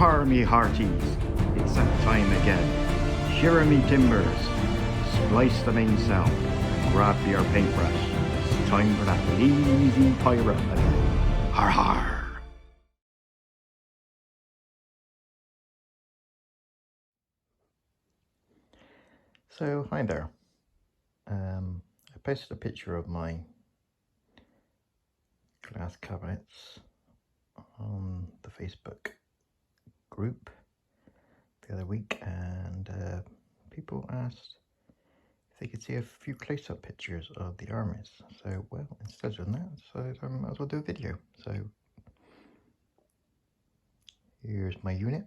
har me hearties, it's that time again. Shear me timbers, splice the mainsail, grab your paintbrush. It's time for that lazy pirate life. Har har! So, hi there. I posted a picture of my glass cabinets on the Facebook group the other week, and people asked if they could see a few close-up pictures of the armies. So, well, instead of that, so I might as well do a video. So, here's my unit.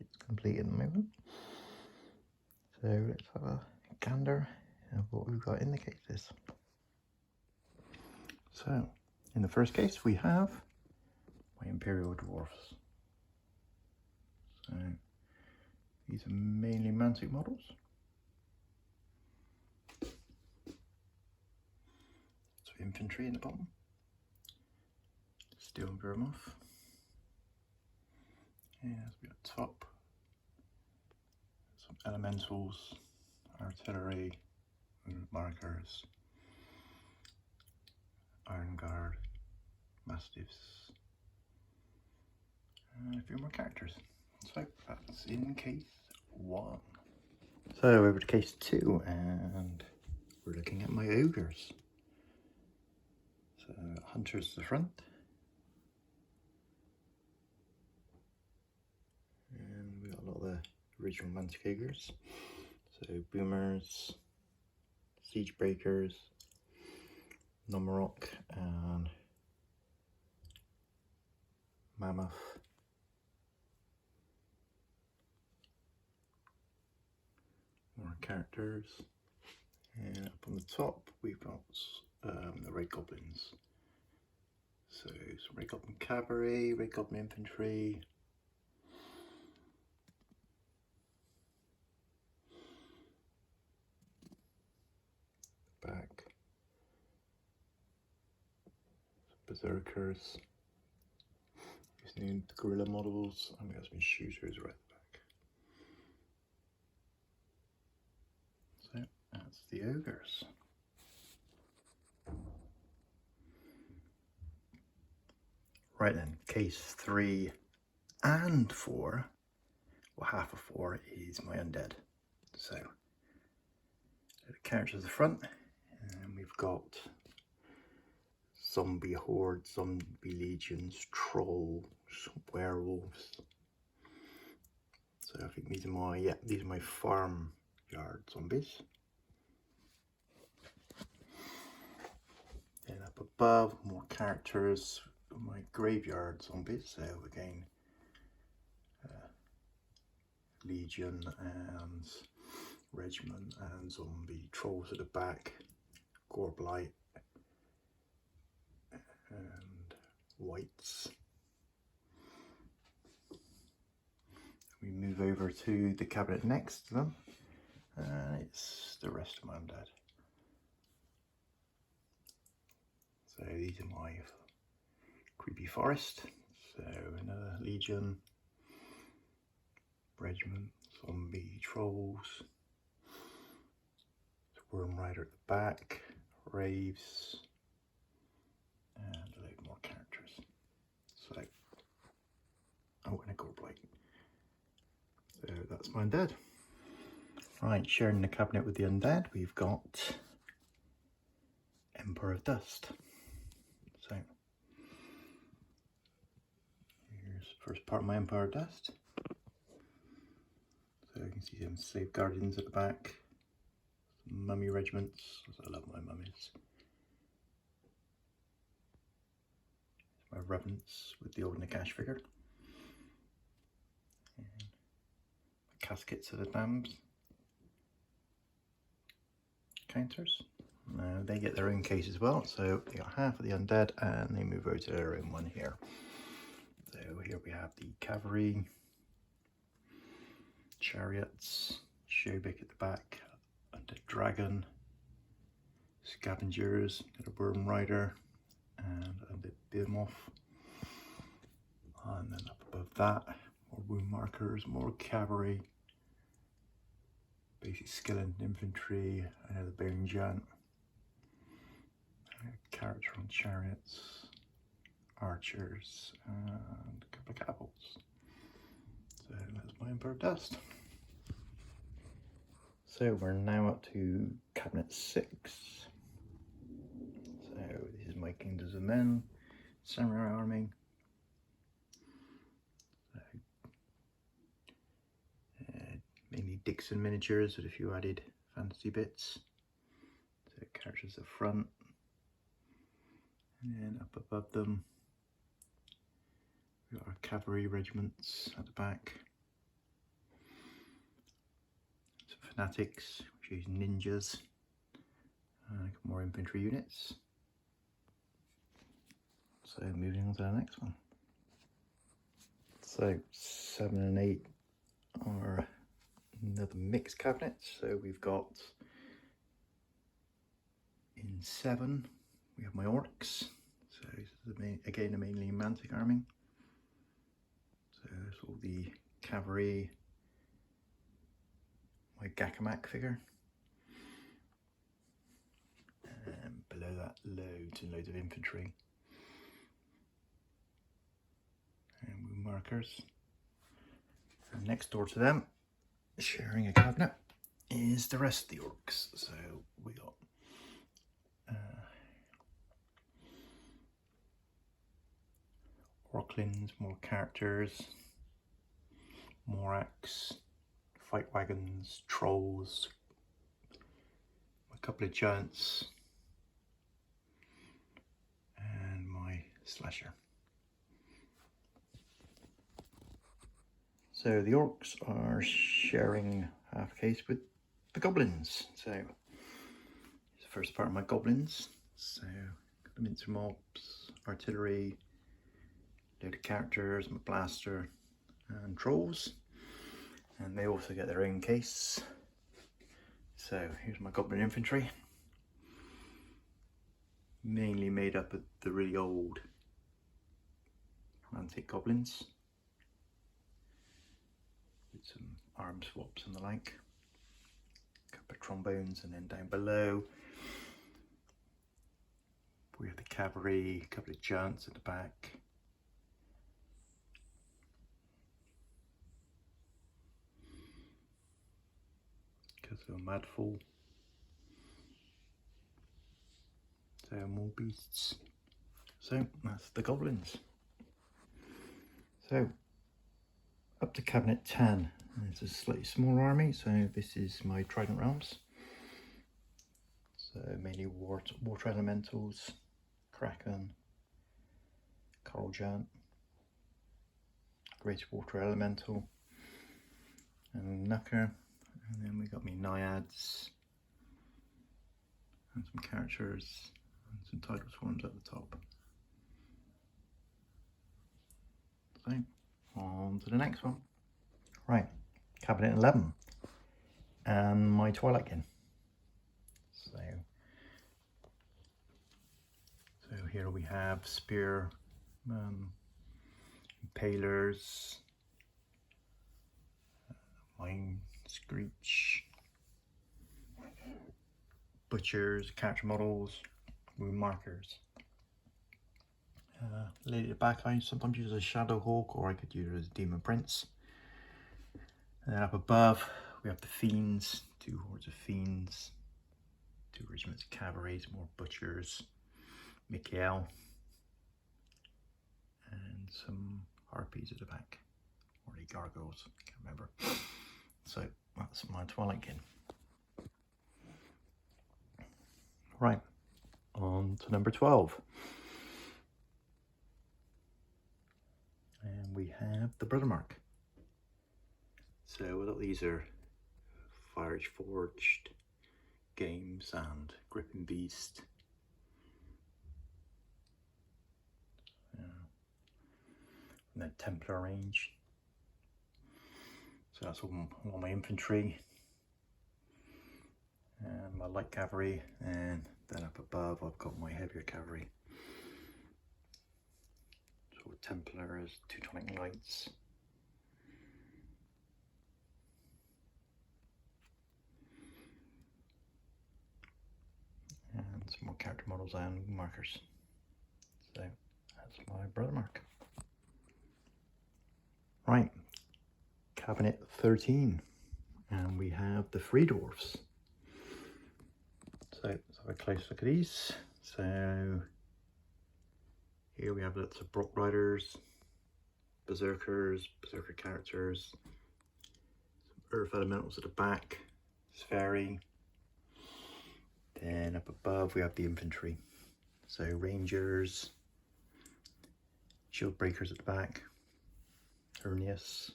It's complete at the moment. So let's have a gander of what we've got in the cases. So, in the first case we have my Imperial Dwarfs. So, these are mainly Mantic models. So infantry in the bottom. Steel and Vermouth. And as we got top, some elementals, artillery, markers, Iron Guard, Mastiffs, and a few more characters. So that's in case 1. So over to case 2, and we're looking at my ogres. So hunters to the front, and we got a lot of the original Mantic ogres. So boomers, siege breakers, Numarok, and mammoth. More characters, and up on the top we've got the Red Goblins. So some Red Goblin Cavalry, Red Goblin Infantry, back, Berserkers, using the Guerrilla models, and we got some shooters right at the back. So that's the ogres. Right then, case 3 and 4, well half of 4 is my undead. So the characters at the front, and we've got zombie hordes, zombie legions, trolls, werewolves. So I think these are my farm yard zombies. Then up above, more characters, my graveyard zombies. So again, legion and regiment and zombie trolls at the back, Gorblight and whites. We move over to the cabinet next to them, and it's the rest of my undead. So these are my creepy forest. So another legion, regiment, zombie trolls, worm rider at the back, raves, and a load more characters. So, oh, and a Gorblight. So that's my undead. Right, sharing the cabinet with the undead, we've got Emperor of Dust. So here's the first part of my Empire of Dust. So you can see some Slave Guardians at the back, some mummy regiments. I love my mummies. My revenants with the old Nagash figure. And my caskets of the dams. Counters. Now they get their own case as well, so they got half of the undead and they move over to their own one here. So here we have the cavalry, chariots, Shobek at the back, undead dragon, scavengers, got a worm rider, and undead behemoth, And then up above that, more wound markers, more cavalry, basic skeleton infantry, another bearing giant, a character on chariots, archers, and a couple of catapults. So that's my Emperor of Dust. So we're now up to Cabinet 6. So this is my Kingdoms of Men, Samurai Army. Mainly Dixon miniatures with a few added fantasy bits. So characters at the front, and then up above them we've got our cavalry regiments at the back. Some fanatics, which use ninjas, and more infantry units. So moving on to the next one. So 7 and 8 are another mixed cabinet. So we've got in 7 we have my orcs. So this is again a mainly Mantic army. So there's all the cavalry, my Gakamak figure, and below that loads and loads of infantry and wound markers. And next door to them, sharing a cabinet, is the rest of the orcs. So we got Orklins, more characters, Morax, fight wagons, trolls, a couple of giants, and my slasher. So the orcs are sharing half a case with the goblins. So it's the first part of my goblins. So got the mincer mobs, artillery, load of characters, my blaster, and trolls. And they also get their own case. So here's my goblin infantry, mainly made up of the really old romantic goblins with some arm swaps and the like, a couple of trombones, and then down below we have the cavalry, a couple of giants at the back, because they're mad full. So more beasts. So that's the goblins. So up to cabinet 10. It's a slightly smaller army. So this is my Trident Realms. So mainly water elementals, Kraken, Coral Giant, Great Water Elemental, and Knucker. And then we got me Naiads and some characters and some tidal swarms at the top. So on to the next one. Right, cabinet 11 and my Twilight Kin. So here we have spear, impalers, mine screech, butchers, character models, wound markers. Lady at the back, I sometimes use a Shadow Hawk, or I could use it as Demon Prince. And then up above we have the Fiends, 2 hordes of Fiends, 2 regiments of cavalry, some more butchers, Ikea, and some harpies at the back, or the gargoyles, I can't remember. So that's my Twilight Kin. Right, on to number 12. And we have the Brother Mark. So a lot of these are Fire Age Forged games and Gripping Beast. And then Templar range. So that's all my infantry and my light cavalry, and then up above I've got my heavier cavalry. So Templars, Teutonic Knights. And some more character models and markers. So that's my brother mark. Right, cabinet 13. And we have the Free Dwarfs. So let's have a close look at these. So here we have lots of Brock Riders, Berserkers, Berserker characters, some Earth Elementals at the back, Sferi. Then up above we have the infantry. So Rangers, Shield Breakers at the back, Hernius,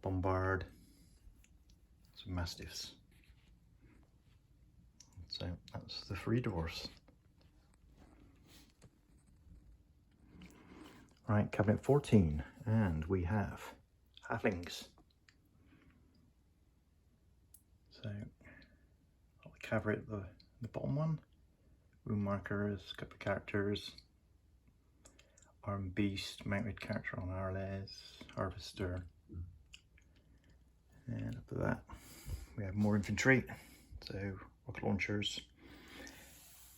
Bombard, some Mastiffs. So that's the Free Dwarfs. Right, cabinet 14, and we have Halflings. So, the cavalry at the bottom one, rune markers, a couple of characters, Armed Beast, mounted character on Arles, Harvester, and after that we have more infantry, so rocket launchers,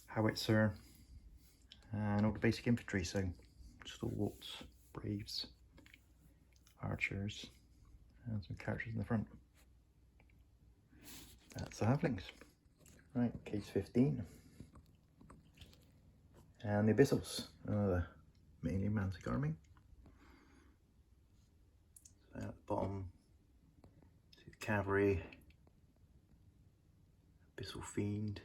howitzer, and all the basic infantry, so stalwarts, braves, archers, and some characters in the front. That's the Halflings. Right, case 15. And the Abyssals, another mainly Mantic army. So at the bottom, see the cavalry, Abyssal Fiend,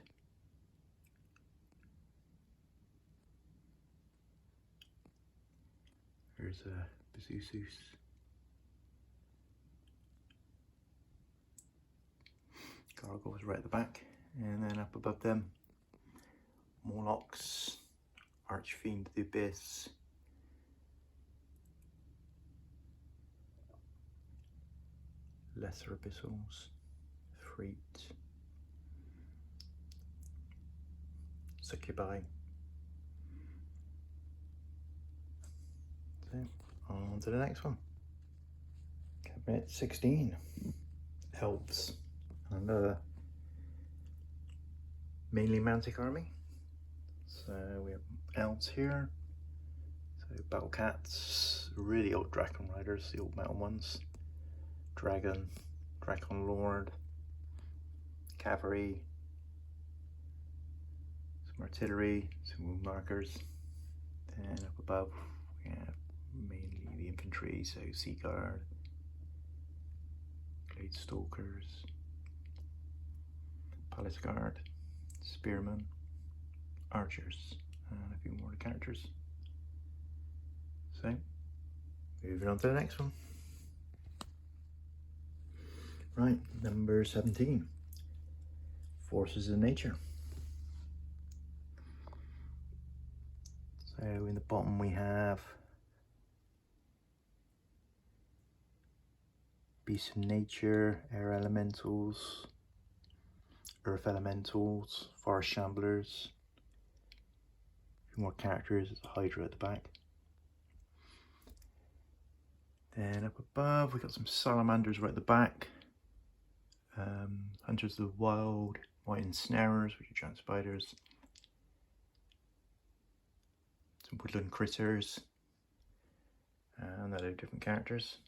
there's a Bazoosus, Gargoyles right at the back, and then up above them, Morlocks, Archfiend of the Abyss, Lesser Abyssals, Freet, Succubi. So, on to the next one. Cabinet 16, Elves. Another mainly Mantic army. So we have elves here. So Battle Cats, really old Dragon Riders, the old metal ones. Dragon, Dragon Lord, Cavalry, some artillery, some wound markers. Then up above we have mainly the infantry, so Sea Guard, Glade Stalkers, Palace Guard, Spearmen, Archers, and a few more characters. So, moving on to the next one. Right, number 17, Forces of Nature. So in the bottom we have Beasts of Nature, Air Elementals, Earth Elementals, Forest Shamblers, a few more characters, there's a Hydra at the back. Then up above we got some Salamanders right at the back, Hunters of the Wild, White Ensnarers, which are giant spiders, some Woodland Critters, and other different characters.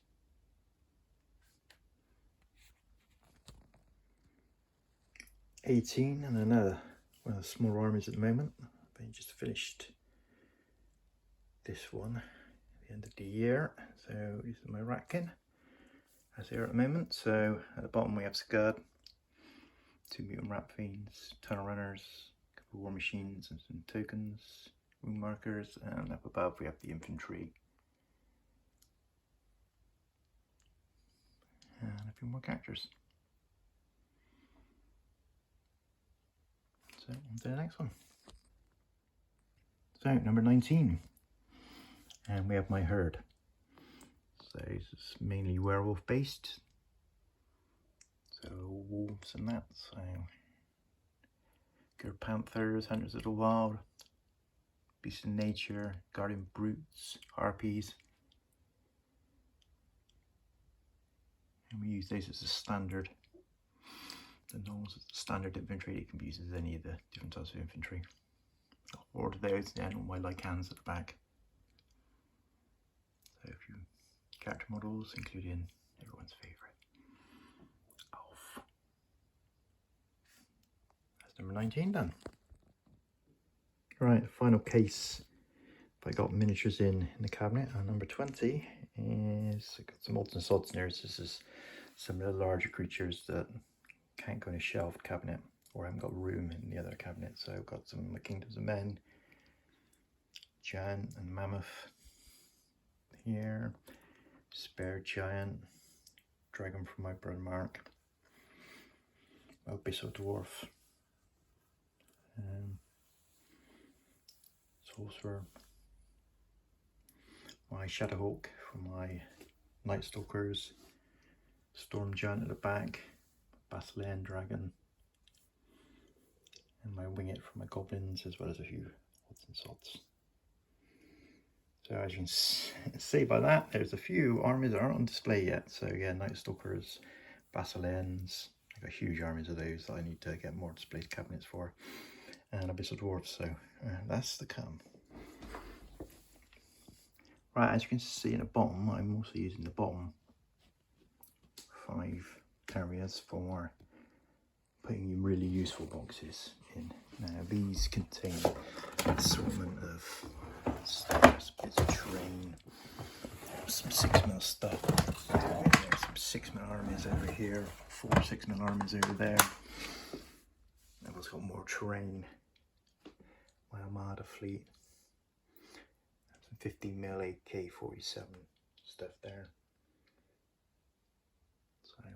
'18, and another one of the smaller armies at the moment. They just finished this one at the end of the year, so these are my Ratkin as here at the moment. So at the bottom we have Scud, 2 mutant rat fiends, tunnel runners, a couple of war machines and some tokens, wound markers, and up above we have the infantry and a few more characters. So on to the next one. So number 19, and we have my herd. So this is mainly werewolf based, so wolves and that. So good panthers, hunters of the wild, Beasts of Nature, Guardian Brutes, Harpies. And we use these as a standard. The gnolls is the standard infantry. It can be used as any of the different types of infantry. A horde of those, and all my lycans at the back. So a few character models, including everyone's favourite, Alf. That's number 19 done. Right, final case. I got miniatures in the cabinet, and number 20 is, I've got some odds and sods in there. This is some of the larger creatures that can't go in a shelved cabinet, or I haven't got room in the other cabinet. So I've got some of my Kingdoms of Men, Giant and Mammoth here, Spare Giant, Dragon from my brother Mark, Abyssal Dwarf, Sorcerer, my Shadowhawk from my Night Stalkers, Storm Giant at the back, Basilian Dragon, and my Winged from my Goblins, as well as a few odds and sods. So as you can see by that, there's a few armies that aren't on display yet. So yeah, Night Stalkers, Basilians, I've got huge armies of those that I need to get more displayed cabinets for, and Abyssal Dwarfs, so that's the come. Right, as you can see in the bottom, I'm also using the bottom 5 areas for putting really useful boxes in. Now these contain an assortment of stuff, bits of terrain, some 6mm stuff, there's some 6mm armies over here, 4 6mm armies over there. I've also got more terrain, my Armada fleet, some 15mm AK-47 stuff there. So I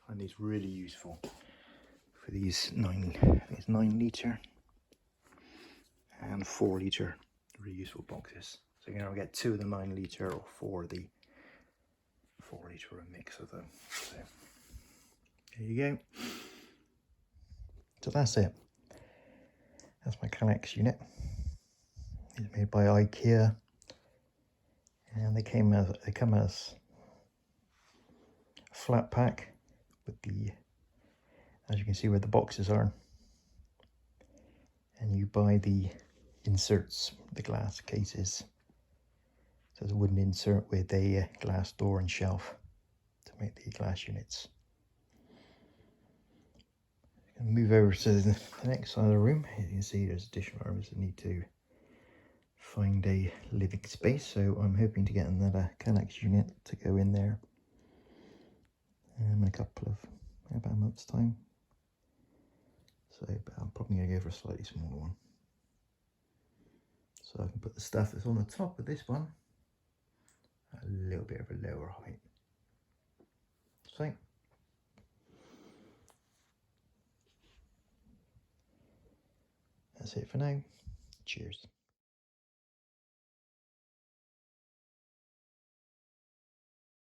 find these really useful for these 9 litre and 4 litre really useful boxes. So you can either get 2 of the 9 litre or 4 of the 4 litre, or a mix of them. So there you go. So that's it. That's my KALLAX unit. It's made by Ikea, and they come as a flat pack with the, as you can see where the boxes are, and you buy the inserts, the glass cases. So there's a wooden insert with a glass door and shelf to make the glass units. Move over to the next side of the room. As you can see, there's additional armies that need to find a living space, so I'm hoping to get another KALLAX unit to go in there in a couple of, about a month's time. So I'm probably going to go for a slightly smaller one, so I can put the stuff that's on the top of this one at a little bit of a lower height. So that's it for now. Cheers.